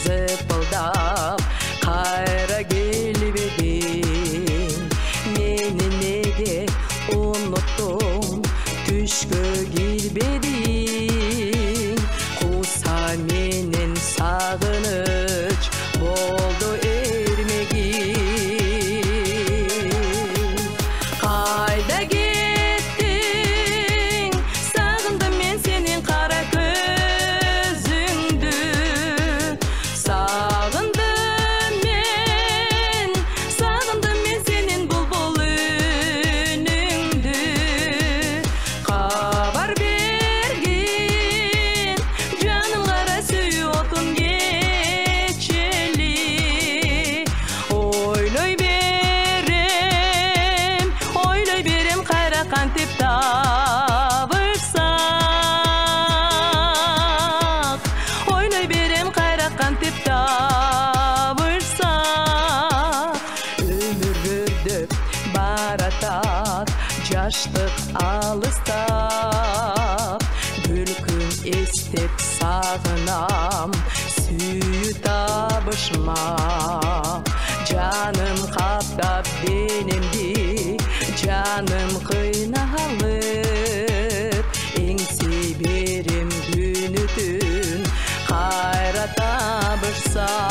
zıpıldap kayra gelmedin. Meni nege unuttum, düşkü gelmedin. Kusa menin sağınıç boldu ermegin. Kayda gittin, sağındım men senin kara gözündü. Sağındım men senin bulbul ünündü. Kabar bergin, canımlara süyotun geçeli. Oylay berem kayra kantip tavırsak. Oylay berem kayra kantip tavırsak. Ömür gördük baratat, yaştık alыстap. Gülkün estep sağınam, süyü tabışma. Canım kaptap benimdi, canım kıynalıp. Engsi berim günüdün, kayra tabışsak.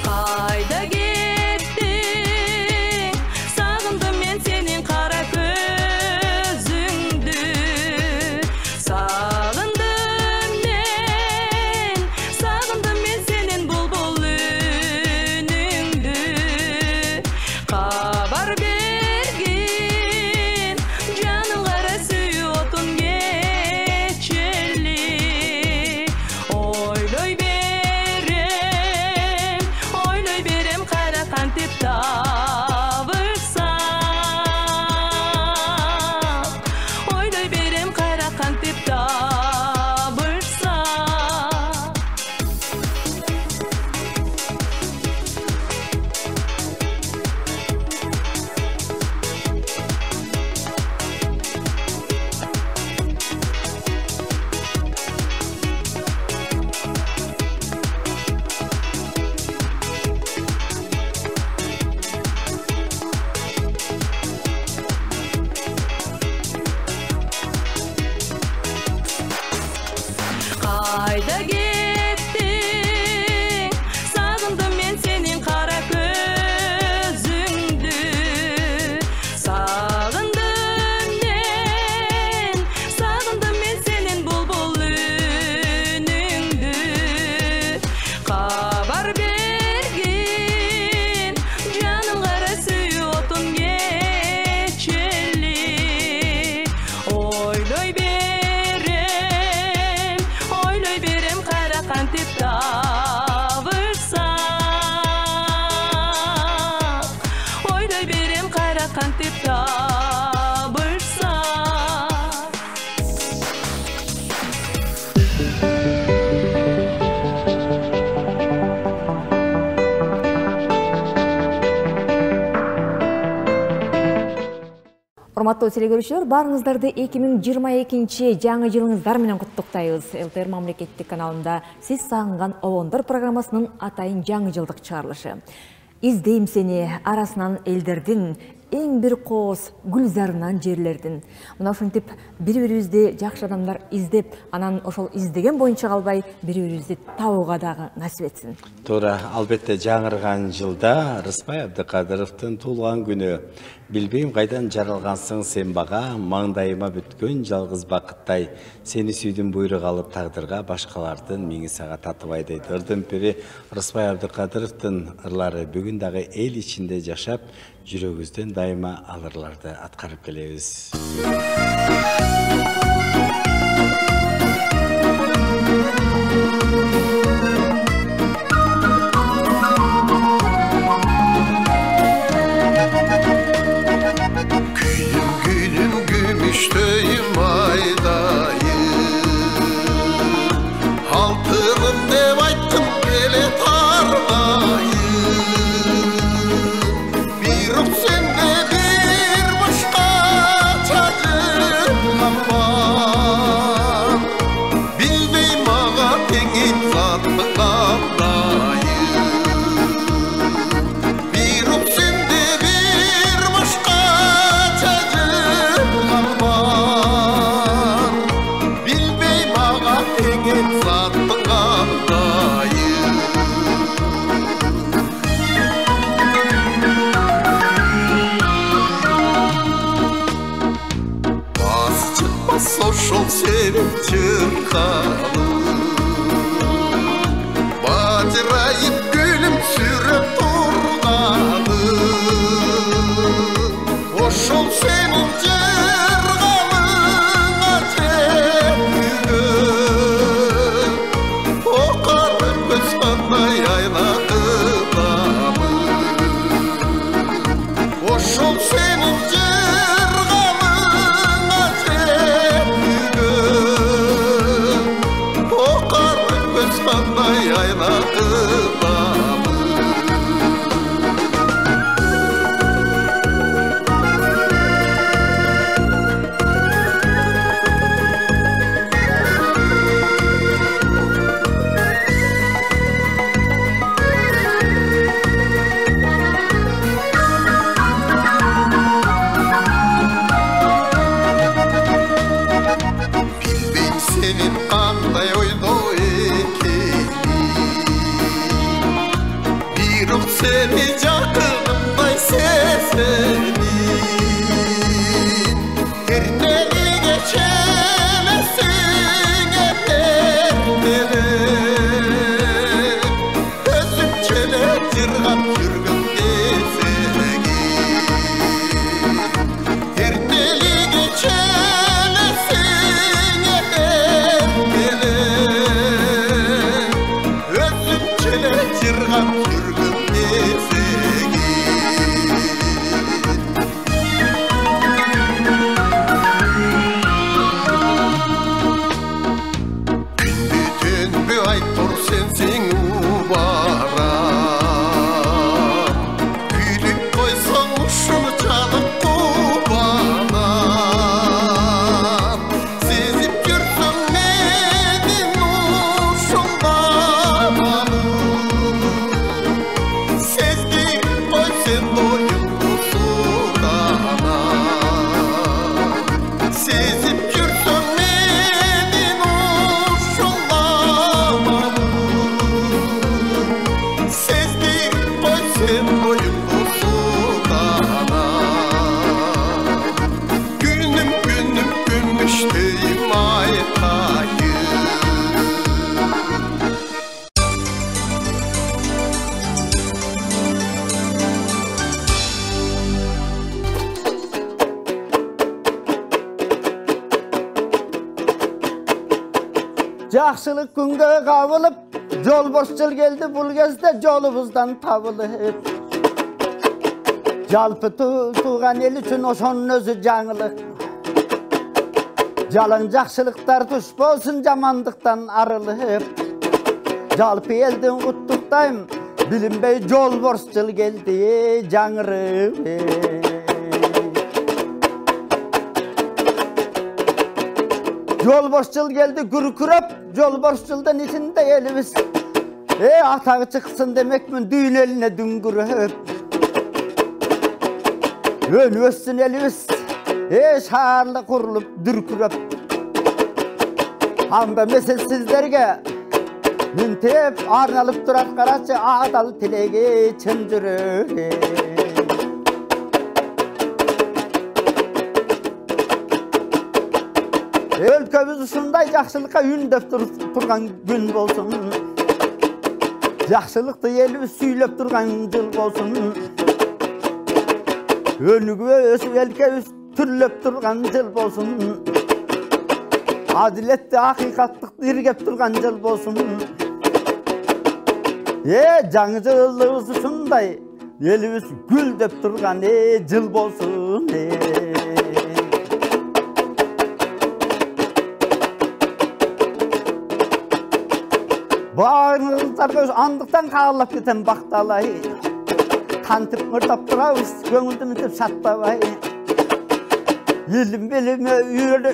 Kayda gittin, sağındım men senin kara gözündü. Sağındım men senin bulbul ünündü. Kabar bergin, canım kara süyotun geçeli. Oylay berem kara kantip tavırsak. Oylay berem kara kantip tavırsak. Kayda gittin, sağındım men senin kara gözündü. Sağındım men senin bulbul ünündü. Kabar bergin, canım kara süyotun geçeli. Oylay berem kara kantip tavırsak. Oylay berem kara kantip tavırsak. Урматтуу телекөрүүчүлөр, баарыңыздарды 2022 жаңы жылыңыздар менен куттуктайбыз. ЛТР мамлекеттик каналында сиз сагынган обондор программасынын атайын жаңы жылдык чыгарылышы. Издейм сени арасынан элдердин, эң бир кооз гүлзарынан жерлердин. Мына ушинтип бири-бирибизди жакшы адамдар издеп, анан ошол издеген боюнча калбай, бири-бирибизди табууга дагы насип этсин. Туура, албетте жаңырган жылда Рыспай Абдыкадыровдун туулган күнү. Билбейм кайдан жаралгансың сен бага, маңдайыма бүткөн жалгыз бакыттай. Сени сүйдүм буйрук алып тагдырга, башкалардын миңи сага татыбай дейт. Ырдын пири Рыспай Абдыкадыровдун ырлары бүгүн дагы эл ичинде жашап, жүрөгүбүздөн дайыма ал ырларды аткарып келебиз. Sanday ayladılar seni canımday severim her neyi geçemezsin efendime özüm çele cırgap cırgın gezegin her neyi geçemezsin efendime özüm çele cırgap cırgın Жақсылық күнге қабылып, жол босчыл келді бұл кезде жолымыздан табылып. Жалпы туған ел үшін ошоның өзі жаңылық. Жалаң жақсылықтар туш болсын жамандықтан арылып. Жалпы елдің құттықтайым, білінбей жол босчыл келді жаңырып. Yol boşçul geldi gürkürep, yol boşçuldan içinde elimiz. Atağı çıksın demek mi düğün eline düngürüp. Ön össün elimiz, şağırlı kurulup dürkürep. Hamba mesel sizlerge, müntep arnalıp durat karaçı ağdalı tilege çöndürüp. Өлкөбүз ушундай жакшылыкка үндөп турган күн болсун. Жакшылыкты элибиз сүйлөп турган жыл болсун. Өнүгүбүз өлкөбүз түрлөп турган жыл болсун. Адилетти акыйкаттыкты иргеп турган жыл болсун. Жаңы жылыбыз ушундай элибиз гүлдөп турган жыл болсун. Bağırınızlarga andıktan kağırlap geten baktалай. Kantip mırtap durabız, көңілдімізіп шаттабай. Елім беліме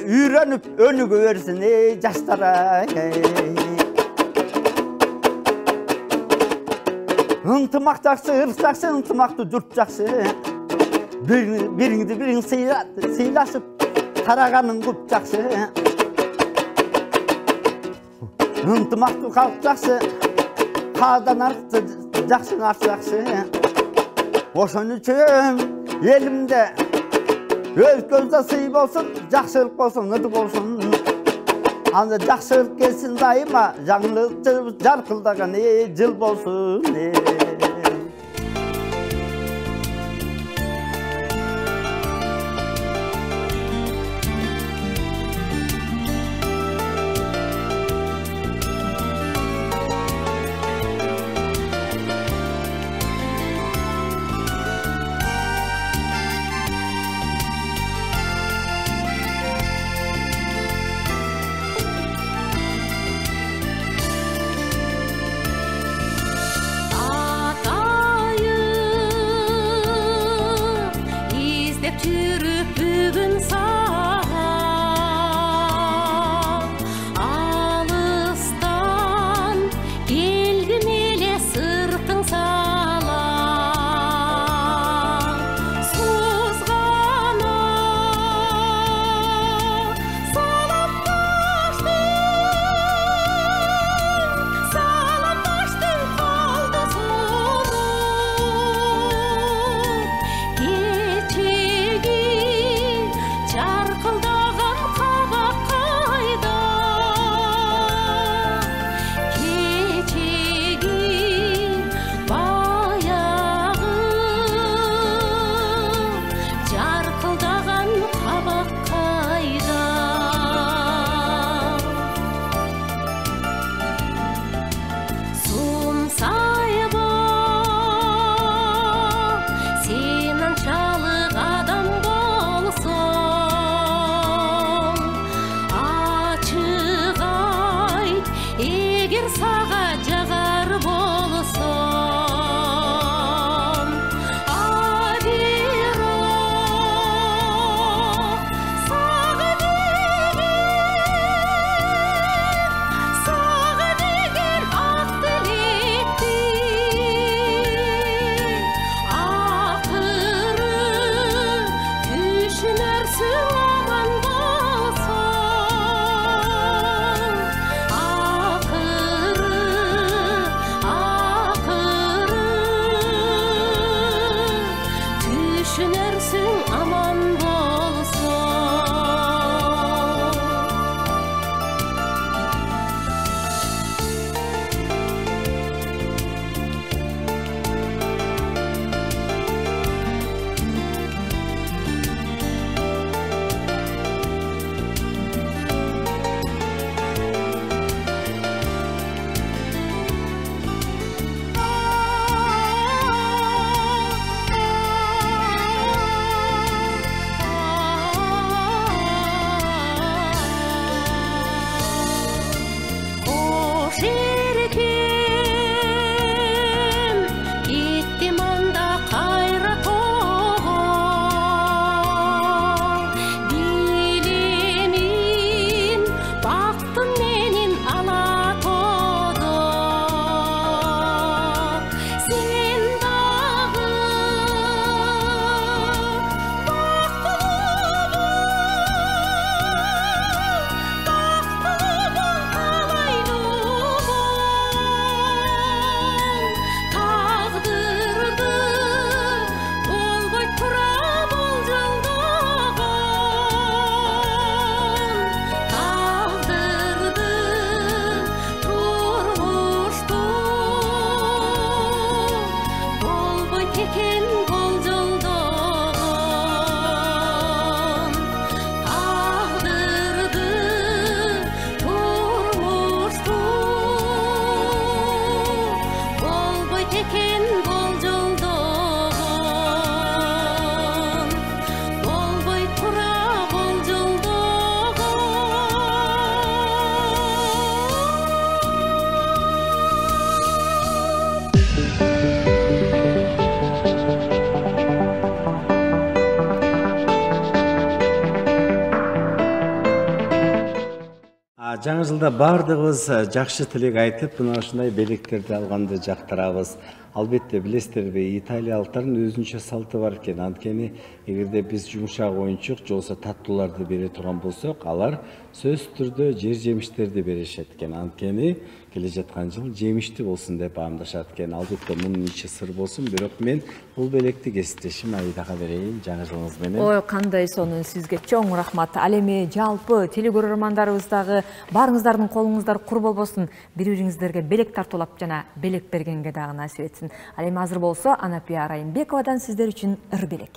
үйреніп önüge versin жаштара. Ынтымақ жақсы, ырыс жақсы, ынтымақты жұрт жақсы. Біріңді бірің сыйласып, тарағаның көп жақсы. Ынтымақты халық жақсы, қадан арқты жақсы нарсы жақсы. Ошон үчүн елімде өлкөбүздө сый болсун, жақсылық болсун, ырды болсун. Анда жақсылық келсин дайыма, жаңылык жарқылдаган жыл болсун. сага жагар болсом бирок сага деген ак тилекти акыры түшүнөрсүң аман болсоң акыры түшүнөрсүң аман болсоң. Кош эркем кеттим анда кайра тоо билемин бактым менин ала тоодо сен дагы тагдырды болбой тура болжолдогон тагдырды турмушту болбой текен болжолдогон тагдырды турмушту болбой текен болжолдогон болбой тура болжолдогон. Жаңы жылда бардығыз жақшы тілек айтып, мына ушундай белектерди алганды жактырабыз. Албетте билесиздер, италиялыктардын өзүнчө салты бар экен. Анткени эгерде биз жумшак оюнчук же болбосо таттууларды бере турган болсок, алар сөзсүз түрдө жер жемиштерди беришет экен. Анткени келе жаткан жыл жемиштүү болсун деп баамдашат экен. Албетте мунун ичи сыр болсун, бирок мен бул белекти кесиптешим Аидаға берейин. Жаңы жылыңыз менен. Ой, кандай сонун, сизге чоң рахмат. Ал эми жалпы телекөрөрмандарыбыздагы барыңыздардын колуңуздар кур болбосун, бири-бириңиздерге белек тартуулап жана белек бергенге дагы насип этсин. Ал эми азыр болсо Анапия Райымбековадан сиздер үчүн ыр белек.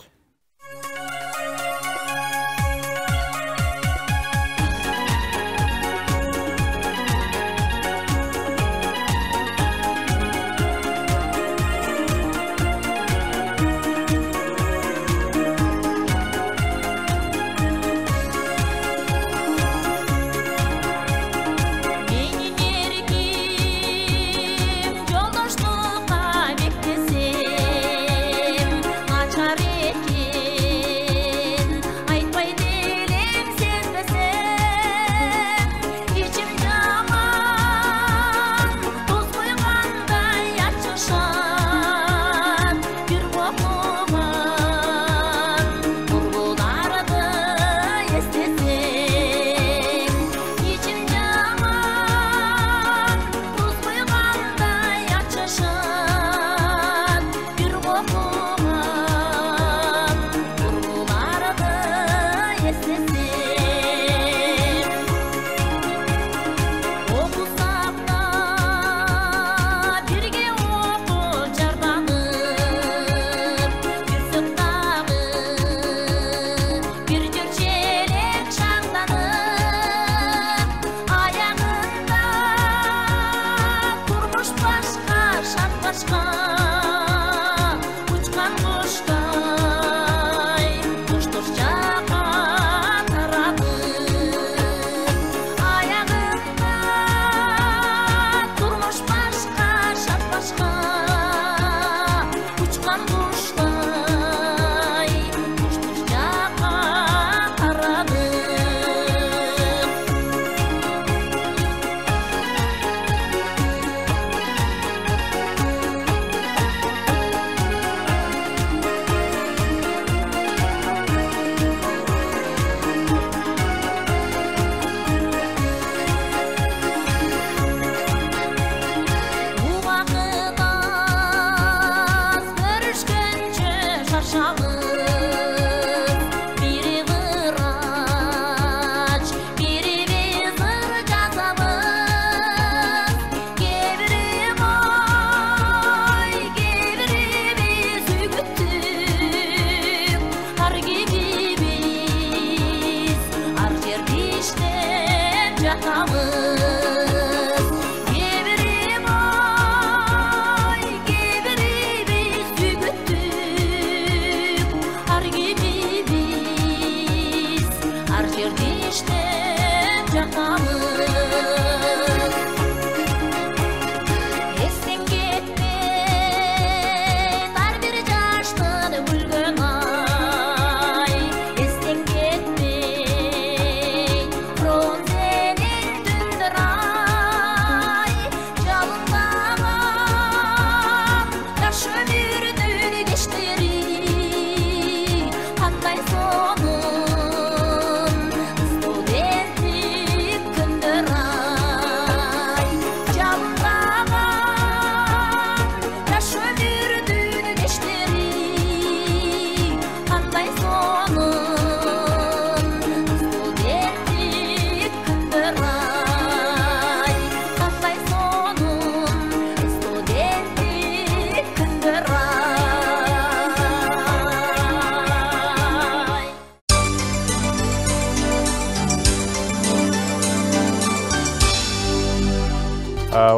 Менин эрким жолдоштукка бектесем начар экен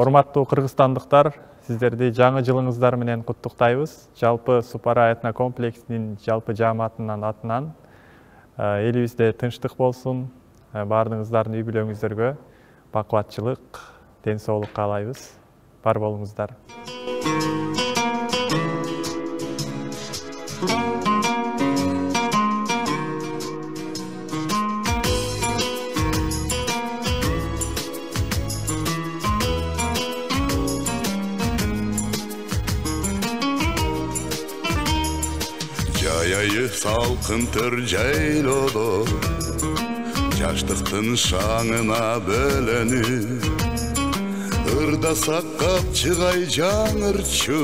Урматтуу кыргызстандыктар, сиздерди жаңы жылыңыздар менен куттуктайбыз. Жалпы Супара этно комплексинин жалпы жааматынын атынан элибизде тынчтык болсун, баардыгыңыздардын үй бүлөңүздөргө бакубатчылык, ден соолук каалайбыз. Бар болуңуздар. Жайайы салқын түр жайлоодо жаштыктын шаңына бөлөнүп ырдасак капчыгай жаңырчу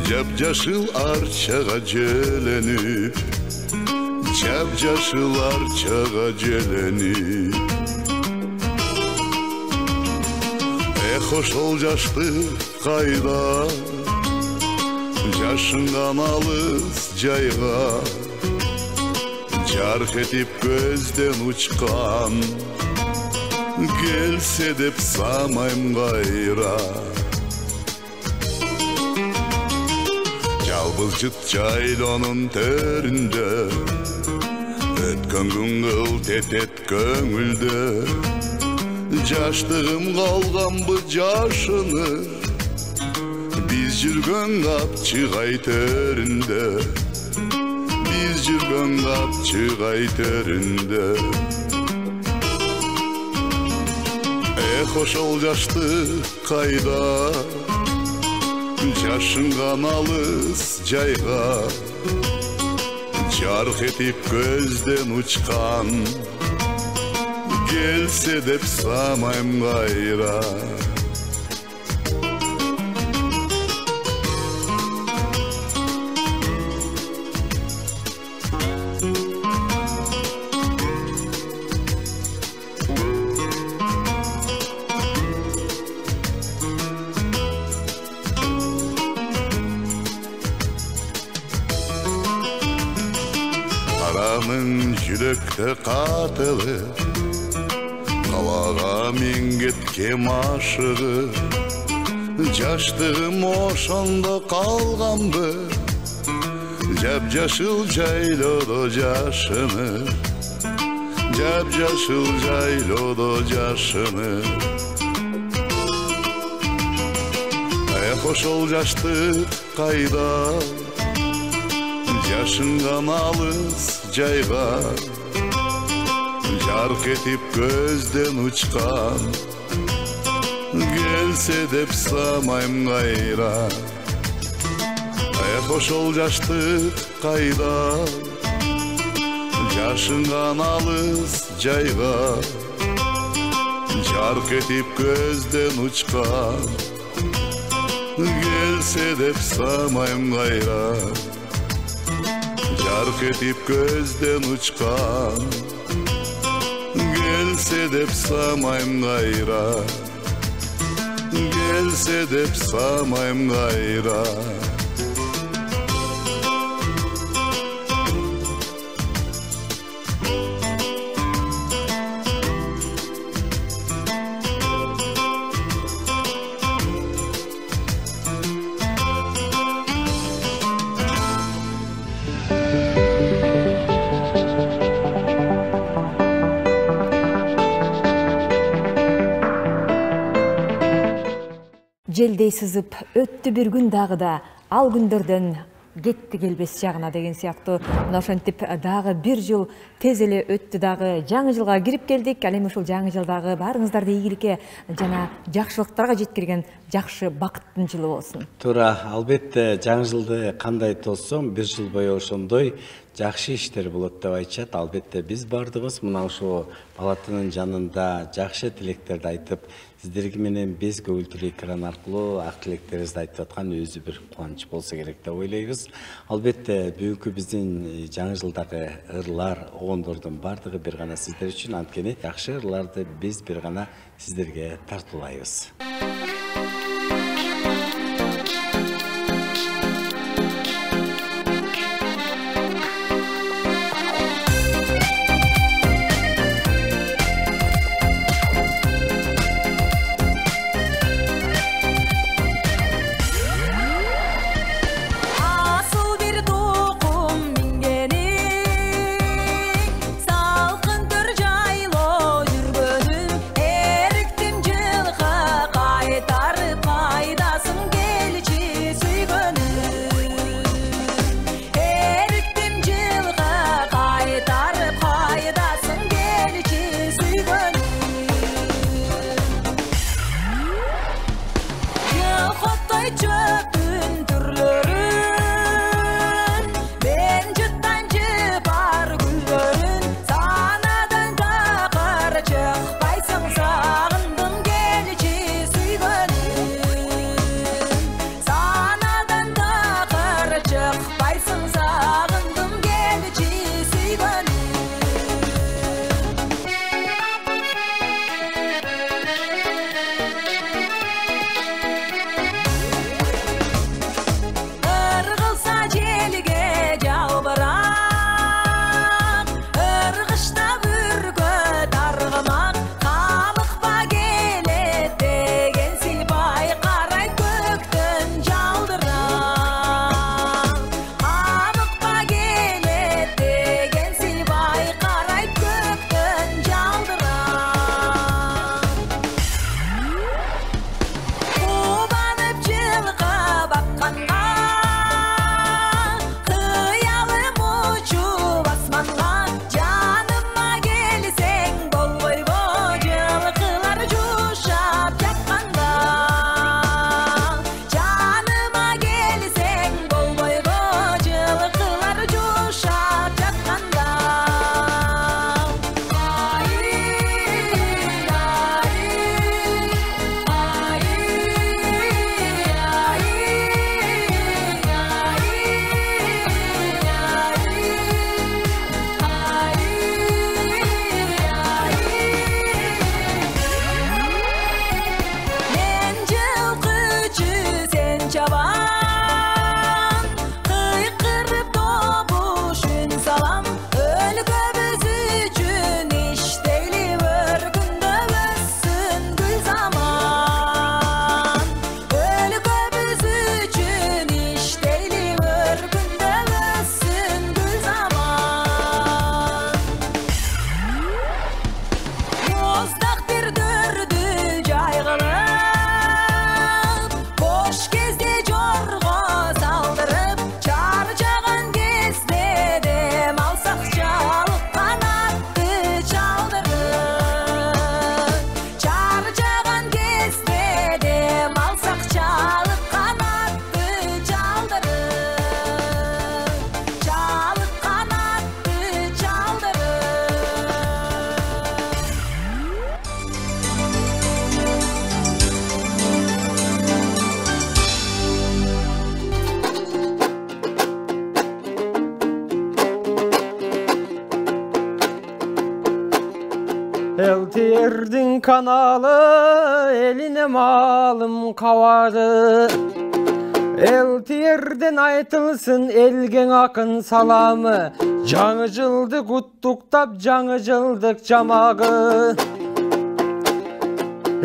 жап-жашыл арчага жөлөнүп жап-жашыл арчага жөлөнүп ошол жаштык кайда жашынган алыс жайга жарк этип көздөн учкан келсе деп самайм кайра жалбыз жыт жайлоонун төрүндө өткөн күн кылт этет көңүлдө жаштыгым калганбы жашынып Biz жүргөн капчыгай төрүндө Biz жүргөн капчыгай төрүндө ошол жаштык кайда жашынган алыс жайга жарк этип көздөн учкан келсе деп самайм кайра Жүрөктө катылып калага мен кеткем ашыгып жаштыгым ошондо калганбы жап-жашыл жайлоодо жашынып жап-жашыл жайлоодо жашынып ошол жаштык кайда жашынган алыс жайга жарк этип көздөн учкан келсе деп самайм кайра ошол жаштык кайда жашынган алыс жайга жарк этип көздөн учкан келсе деп самайм кайра жарк этип көздөн учкан келсе деп самайм кайра келсе деп самайм кайра Желдей сызып өттү бир күн дагы да ал күндөрдөн кетти келбес жагына деген сыяктуу мына ошентип дагы бир жыл тез эле өттү дагы жаңы жылга кирип келдик. Ал эми ушул жаңы жылдагы баарыңыздарды ийгиликке жана жакшылыктарга жеткирген жакшы бакыттын жылы болсун. Туура, албетте жаңы жылды кандай тоссом бир жыл бою ошондой жакшы иштер болот деп айтышат. Албетте биз бардыгыбыз мына ушул палатанын жанында жакшы тилектерди айтып, сиздерге менен биз көгүлтүр экран аркылуу ак тилектерибизди айтып аткан өзү бир кубаныч болсо керек деп ойлойбуз. Албетте бүгүнкү биздин жаңы жылдагы ырлар, огондордун бардыгы бир гана сиздер үчүн, анткени жакшы ырларды биз бир гана сиздерге тартуулайбыз. çöpün türlörün ben cıttancı bar gülörün sanadan kakar çıkpaysın sağındım gelçi süygönüm sanadan kakar çıkpaysın sağındım gelçi süygönüm ırgılsa jelge jalbırak ırgışta bürgö targımak kalıkpa gelet degen silbay qaray köktön jaldırak kalıkpa gelet degen silbay qaray köktön jaldırak Kubanıp жылға баққанға Қиялым ұшып асманға Жаныма келсең болбойго жылқылар жушап жатқанда Жаныма келсең болбойго жылқылар жушап жатқанда Мен жылқычы сен чабан Қиқырып добуш үн салам Өлкө біз үчүн иштейли бір күндө өссүн гүл заман Өлкө біз үчүн иштейли бір күндө өссүн гүл заман Боздак бир дөрдү жайгылып Бош кезде жорго салдырып Чарчаган кезде дем алсак жалык канатты чалдырып Чарчаган кезде дем алсак жалык канатты чалдырып Жалык канатты чалдырып Eltirдің kanalı eline malım kavarı Eltirden айтылсын elgen akın salamı Жаңы жылды құттықтап жаңы жылдық жамағы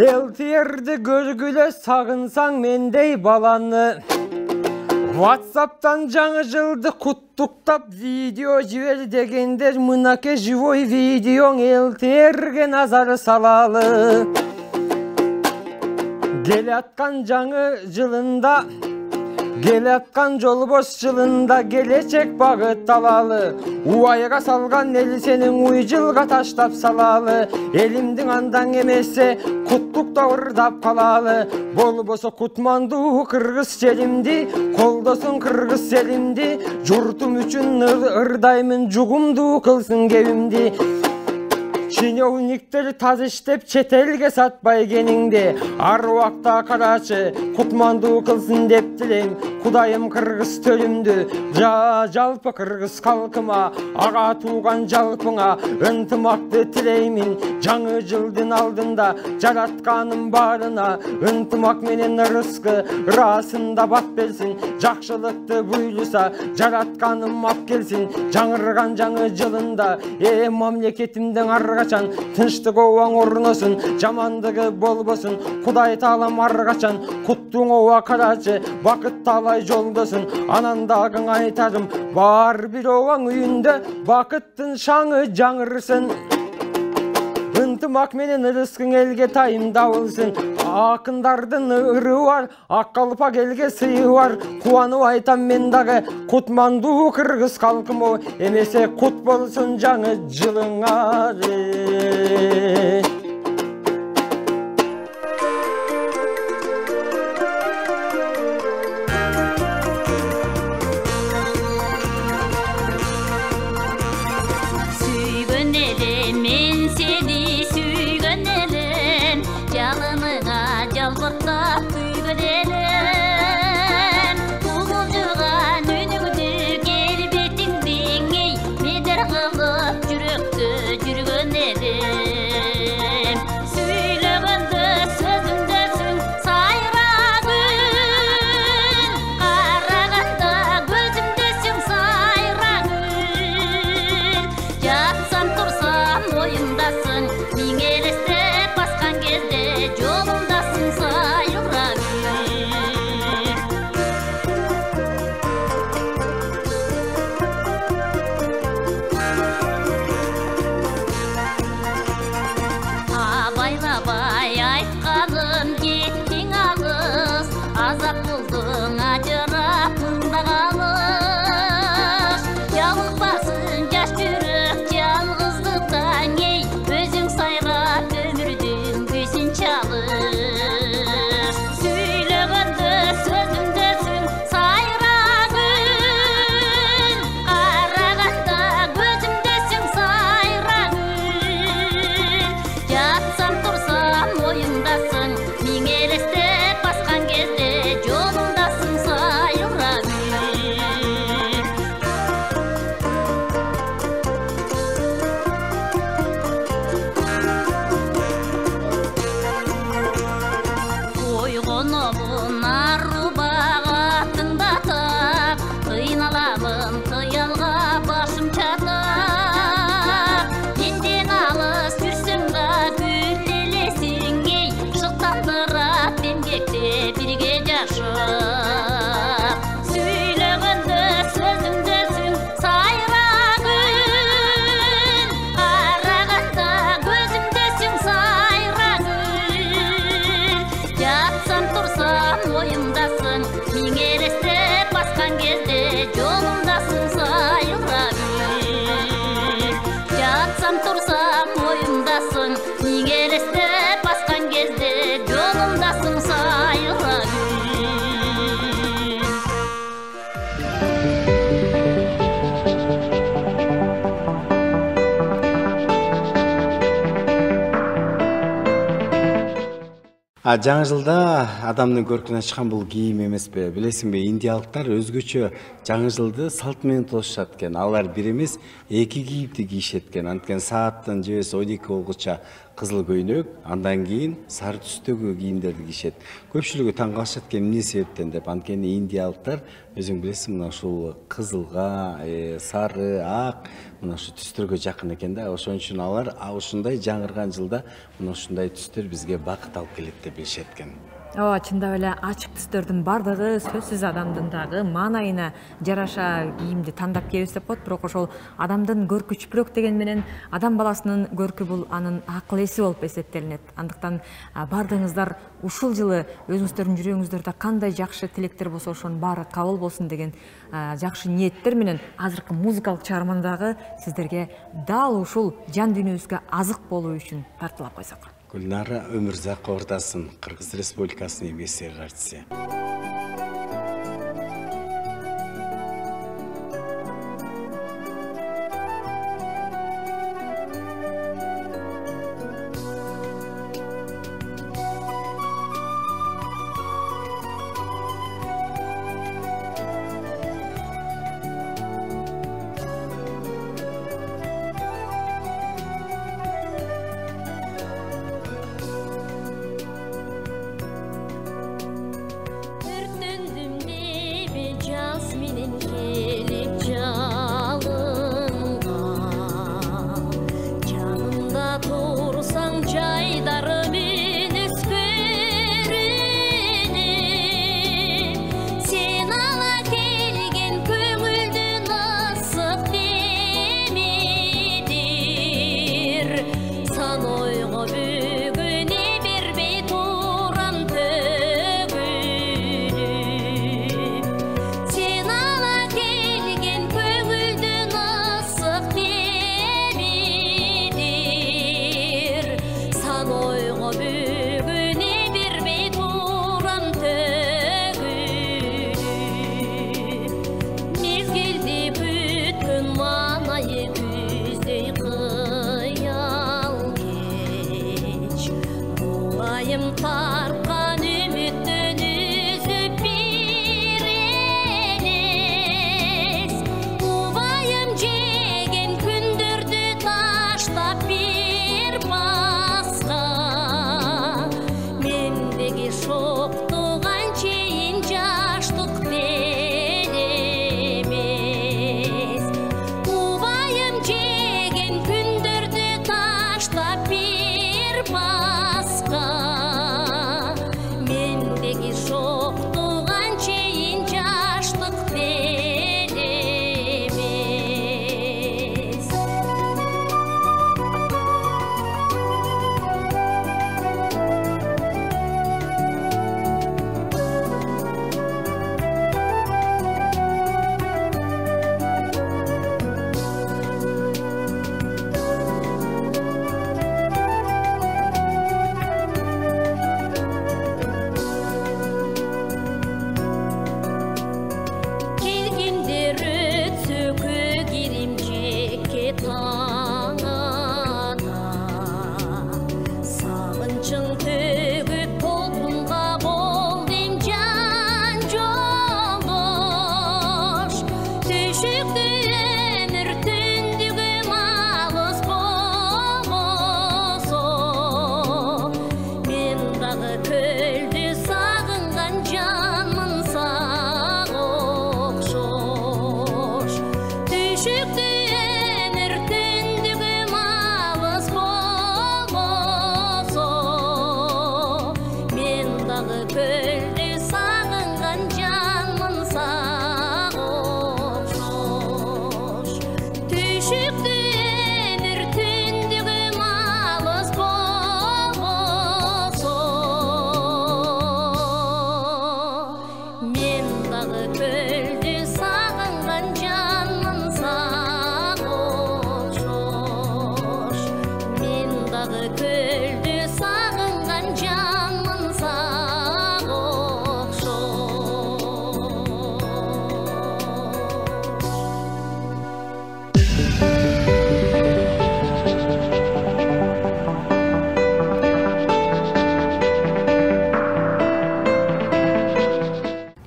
Eltirді көргілі сағынсаң мендей баланы WhatsApp'tan жаңы жылды құттықтап видео жібер дегендер мынаке живой видеоң элтерге назар салалы Келатқан жаңы жылында Келатқан жолбос жылында келечек бағыт алалы Уайға салған ел сенің уй жылға таштап салалы Елімдің андан емесе құттықта ұрдап қалалы Болбосо құтманду қырғыз жерімді Қолдосын қырғыз селімді Жұртым үшін ырдаймын жұғымду қылсын кебімді Шенеуніктер таз іштеп четелге сатпай кеніңде Ар уақта қарачы құтманду қылсын деп тілейм Құдайым қырғыз төлімді жалпы қырғыз қалқыма Аға туған жалпыңа ынтымақты тілеймін Жаңы жылдың алдында жаратқаным барына Ынтымақ менен ырысқы расында бат берсін Жақшылықты бұйылса жаратқаным ап келсін Жаңырған жаңы жылында мамлекетімдің арғачан Тыныштық оуаң орнысын жамандығы болбосын Құдай таалам арғачан құттың оуа қарачы Бақыт талай жолдосын анандағың айтарым Бар бір оуаң үйінде бақыттың шаңы жаңырсын Ынтымақ менен ырыскың элге тайымдабылсын Ақындардың ыры бар, аққалпақ елге сыйы бар Қуанып айтам мен дағы құтманду қырғыз қалқым о Емесе құт болсын жаңы жылыңа Жаңы жылда адамдын көркүнө чыккан бул кийим эмеспи? Билесиңби, индиялыктар өзгөчө жаңы жылды салт менен тосушат экен. Алар бир эмес, эки кийимди кийишет экен. Анткени сааттын же 12 болгуча кызыл көйнөк, андан кийин сары түстөгү кийимдерди кийишет. Көпчүлүгү таң калышат экен, эмне себептен деп. Анткени индиялыктар өзүң билесиң, мына ушул кызылга, сары, ак, мына ушу түстөргө жакын экен да. Ошон үчүн алар ушундай жаңырган жылда мына ушундай түстөр бизге бакыт алып келет деп билишет экен. Ооба, чындап эле ачык түстөрдүн бардыгы сөзсүз адамдын дагы маанайына жараша кийимди тандап кийебиз деп коет, бирок ошол адамдын көркү чүпүрөк деген менен адам баласынын көркү бул анын акыл эси болуп эсептелинет. Андыктан бардыгыңыздар ушул жылы өзүңүздөрдүн жүрөгүңүздөрдө кандай жакшы тилектер болсо ошонун баары кабыл болсун деген жакшы ниеттер менен азыркы музыкалык чыгарманы дагы сиздерге дал ушул жан дүйнөбүзгө азык болуу үчүн тартуулап койсок. Гүлнара Өмүрзакова ордасынын Кыргыз Республикасынын эмгек артисти. kölde sağıngan canın sağoşoş Tüşüktü enir tündüğüm alız bolso Men dağı kölde sağıngan canın sağoşoş Men dağı kölde sağıngan canın sağoşoş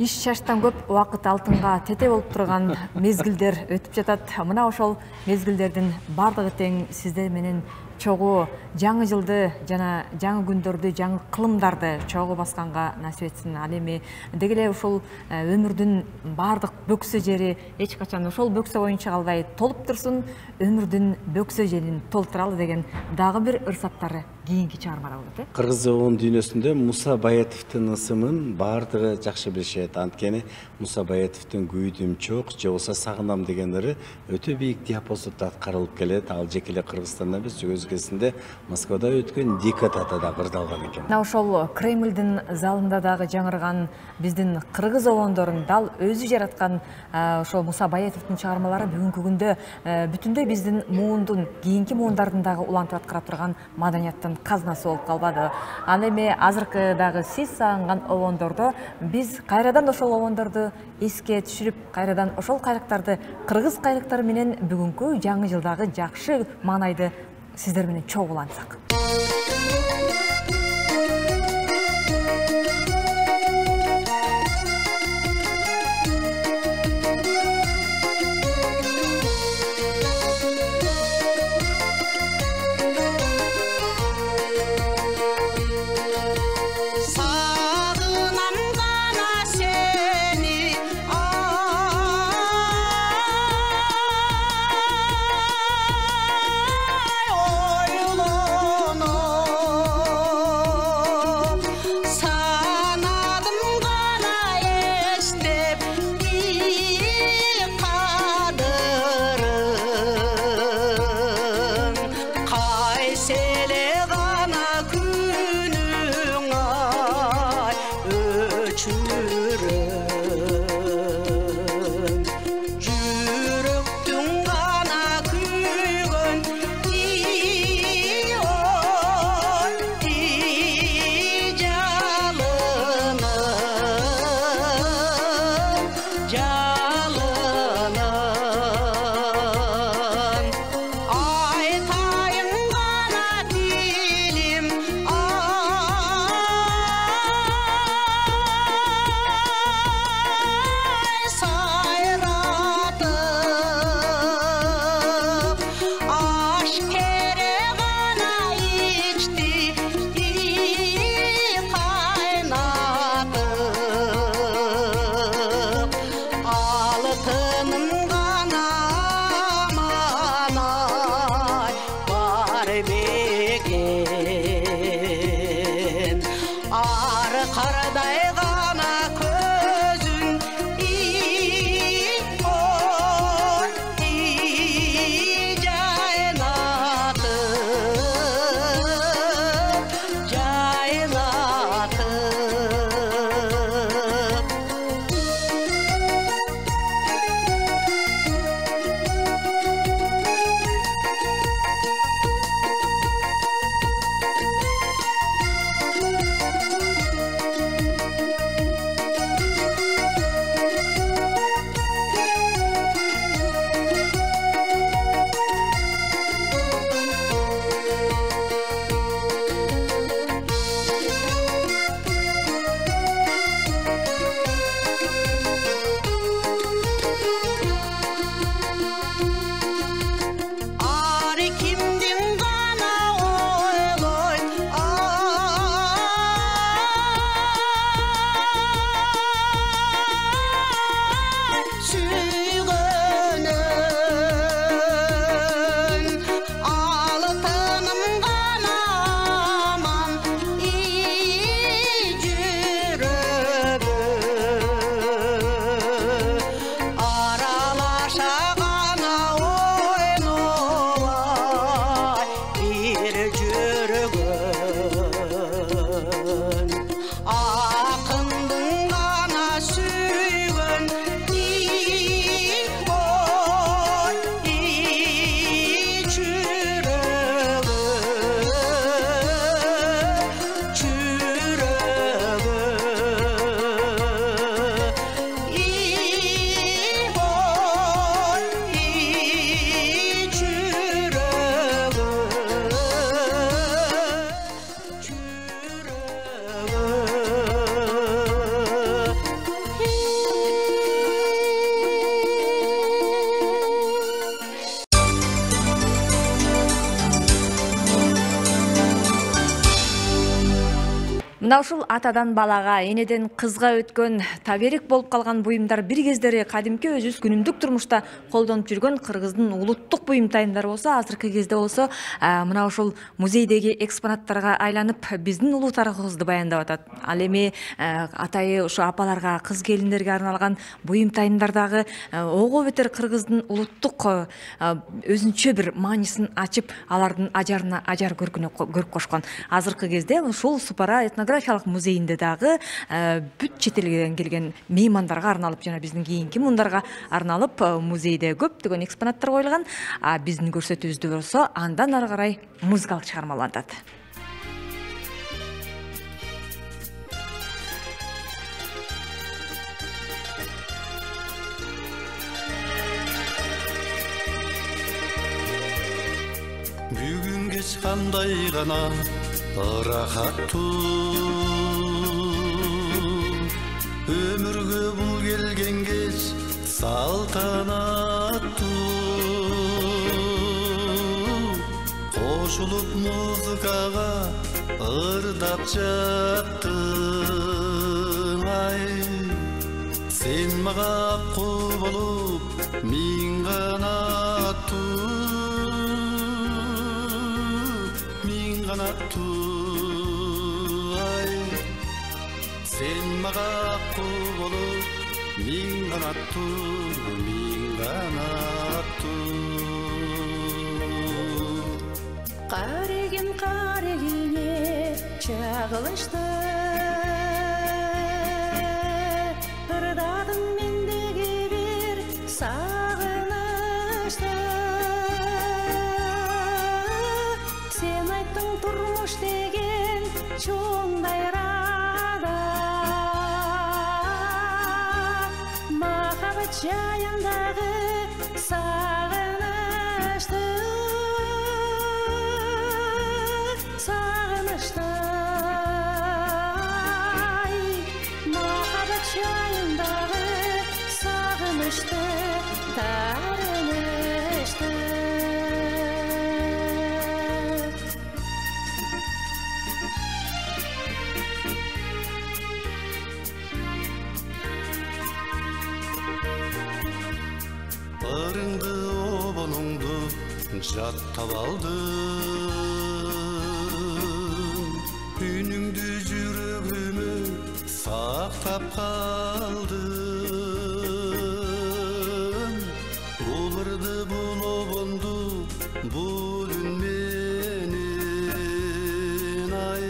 Иш шаштан көп уақыт алтынға тете болып тұрған мезгілдер өтіп жатат. Мына ошол мезгілдердің бардығы тең сіздер менен чогуу жаңы жылды жана жаңы күндөрдү, жаңы кылымдарды чогуу басканга насип этсин. Ал эми дегеле ушул өмүрдүн бардык бөксө жери эч качан ошол бөксө боюнча калбай толуп турсун, өмүрдүн бөксө жерин толтуралы деген дагы бир ырсаттары кийинки чыгармада болот. Кыргыз оон дүйнөсүндө Муса Баятовдун ысымын бардыгы жакшы билишет. Анткени Муса Баятовдун күйдүм чок же болбосо сагынам деген ыры өтө бийик диапазондо аткарылып келет. Ал жеке эле Кыргызстанда эмес, өзгесинде Москвада өткөн Дикатада да кырдалган экен. Мына ошол Кремлдин залында дагы жаңырган биздин кыргыз обондорун дал өзү жараткан ошол Муса Баятовдун чыгармалары бүгүнкү күндө бүтүндөй биздин муундун, кийинки муундардын дагы улантып аткара турган маданияттын казнасы болуп калбады. Ал эми азыркы дагы сиз сагынган обондордо биз кайрадан ошол обондорду эске түшүрүп, кайрадан ошол кайрактарды, кыргыз кайрактары менен бүгүнкү жаңы жылдагы жакшы маанайды сиздер менен чогуу улантсак. Мына ушул атадан балага, энеден кызга өткөн таберик болуп калган буюмдар бир кездери кадимки өзүбүз күнүмдүк турмушта колдонуп жүргөн кыргыздын улуттук буюмтайымдары болсо, азыркы кезде болсо мына ушул музейдеги экспонаттарга айланып биздин улуу тарыхыбызды баяндап атат. Ал эми атайы ушу апаларга, кыз келиндерге арналган буюмтайымдардагы ого бетер кыргыздын улуттук өзүнчө бир маанисин ачып, алардын ажарына ажар көрк кошкон. Азыркы кезде ушул Супара этнографиялык музейинде дагы бүт чет элден келген меймандарга арналып, жана биздин кийинки муундарга арналып музейде көптөгөн экспонаттар коюлган. Биздин көрсөтүүбүздө болсо андан ары карай музыкалык чыгармаланат. Бүгүн кеч кандай гана ырахаттуу, өмүргө бул келген кеч салтанаттуу. Кошулуп музыкага ырдап жаттың, ай сен мага акку болуп миң канаттуу, ай сен мага акку болуп миң канаттуу. Кареген карегине чагылышты, ырдадың мендеги бир сагынышты. Сен айттың турмуш деген чоң дайрада, махаббат жайындагы сагынышты, сагынышты, махаббат жайындагы сагынышты, тарынышты. Ырыңды обонуңду жаттап алдым, үнүңдү жүрөгүмө сактап калдым. Бул ырды, бул обонду, бул үн менен, ай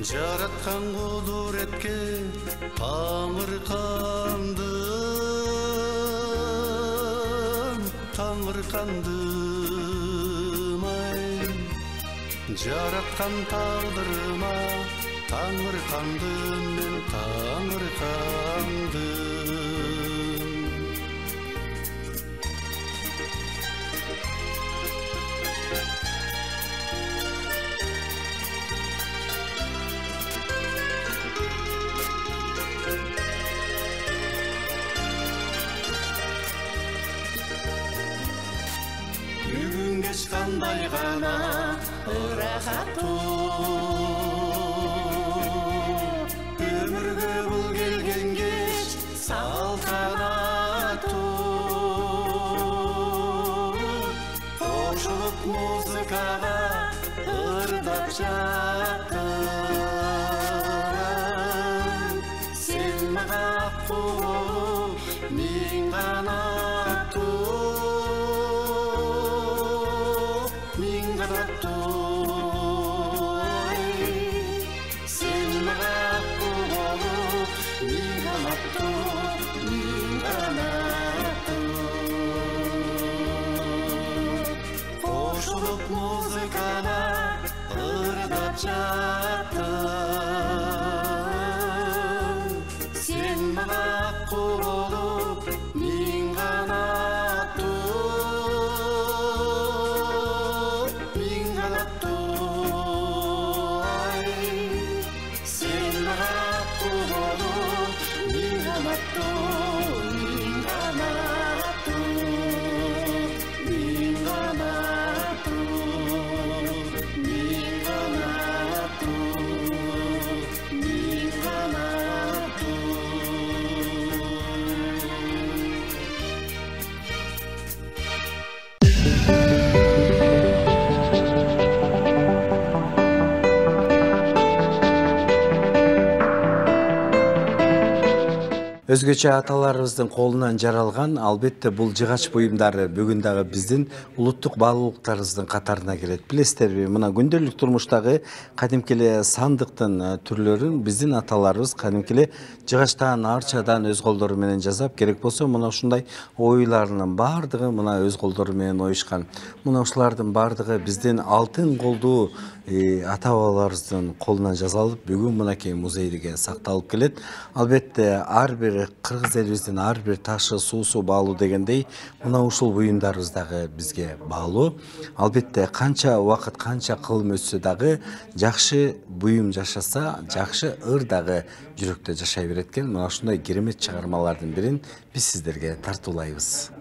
жараткан кудуретке таңыркандым, ай жараткан тагдырыма таңыркандым, мен таңыркандым. Бүгүн кеч кандай гана ырахаттуу, өмүргө бул келген кеч салтанаттуу. Кошулуп музыкага ырдап жаттың, сен мага акку болуп миң канаттуу, кошулуп музыкага ырдап жаттың, сен мага акку болуп миң канаттуу, ай сен мага акку болуп миң канаттуу, Өзгөчө аталарыбыздын колунан жаралган албетте бул жыгач буюмдары бүгүн дагы биздин улуттук баалуулуктарыбыздын катарына кирет. Билесиздерби, мына күндөлүк турмуштагы кадимки эле сандыктын түрлөрүн биздин аталарыбыз кадимки эле жыгачтан, арчадан өз колдору менен жасап, керек болсо мына ушундай оюларынын баардыгы мына өз колдору менен оюшкан. Мына ушулардын баардыгы биздин алтын колдуу ата бабаларыбыздын колунан жасалып, бүгүн мынакей музейге сакталып келет. Албетте ар бир кыргыз элибиздин ар бир ташы, суусу баалуу дегендей, мына ушул буюмдарыбыз дагы бизге баалуу. Албетте канча убакыт, канча кылым өтсө дагы жакшы буюм жашаса, жакшы ыр дагы жүрөктө жашай берет экен. Мына ушундай керемет чыгармалардын бирин биз сиздерге тартуулайбыз.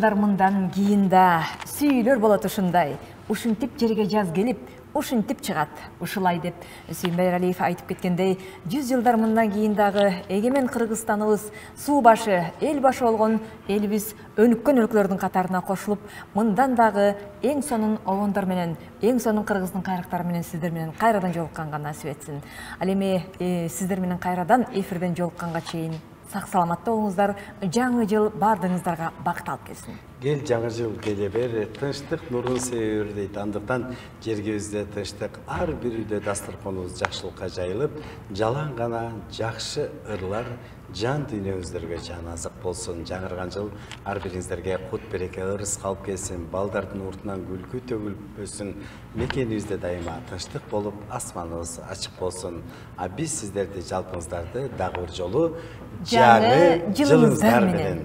жылдар мындан кийин да сүйүлөр болот ушундай. Ушинтип жерге жаз келип, ушинтип чыгат. Ушулай деп Сүйүнбай Эралиев айтып кеткендей, 100 жылдар мындан кийин дагы эгемен Кыргызстаныбыз суу башы, эл башы болгон элибиз өнүккөн өлкөлөрдүн катарына кошулуп, мындан дагы эң сонун обондор менен, эң сонун кыргыздын кайрактары менен сиздер менен кайрадан жолукканга насип этсин. Ал эми сиздер менен кайрадан эфирден жолукканга чейин сак саламатта болуңуздар, жаңы жыл бардыгыңыздарга бакыт алып келсин. Гел жаңы жыл келе бер, тынчтык нурун себер дейт. Андыктан жергебизде тынчтык, ар бир үйдө дасторконубуз жакшылыкка жайылып, жалаң гана жакшы ырлар жан дүйнөңүздөргө жан азык болсун. Жаңырган жыл ар бириңиздерге кут береке ырыс калып келсин, балдардын уртунан күлкү төгүлүп өссүн. Мекенибизде дайыма тынчтык болуп, асманыбыз ачык болсун. А биз сиздерди жалпыңыздарды дагы бир жолу жаңы жылыңыздар менен.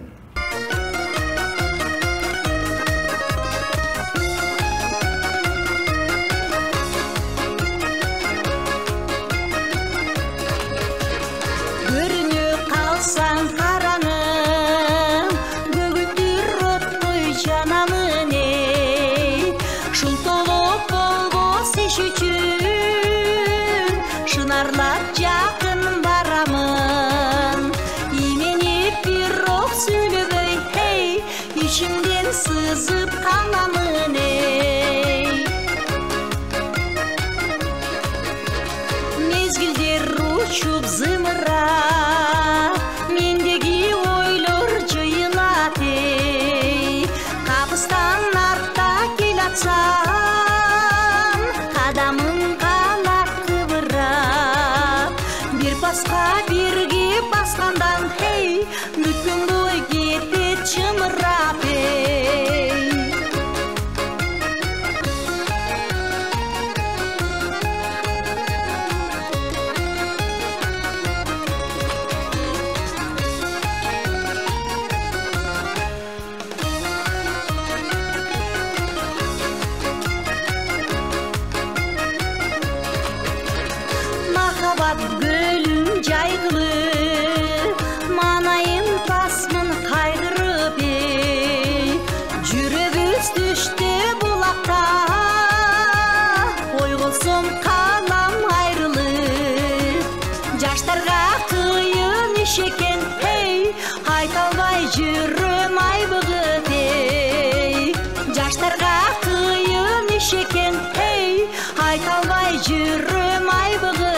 Sızıp kanamın ey Mezgilder uçup zımıra Mendegi oylor cıyılat ey Kapıstan artta gel atsam Kadamın kalak kıvırap Bir paska birgi baskandan hey Bütün boy gete çımırap ey Gölüm caygılı manayım tasmın kaydırıp Jüröbüz düştü bulakta Oygulsum kalam ayrılı Jaştarga kıyın iş eken hey Haytalbay jürüm aybıgıt hey Jaştarga kıyın iş eken hey Haytalbay jürüm aybıgıt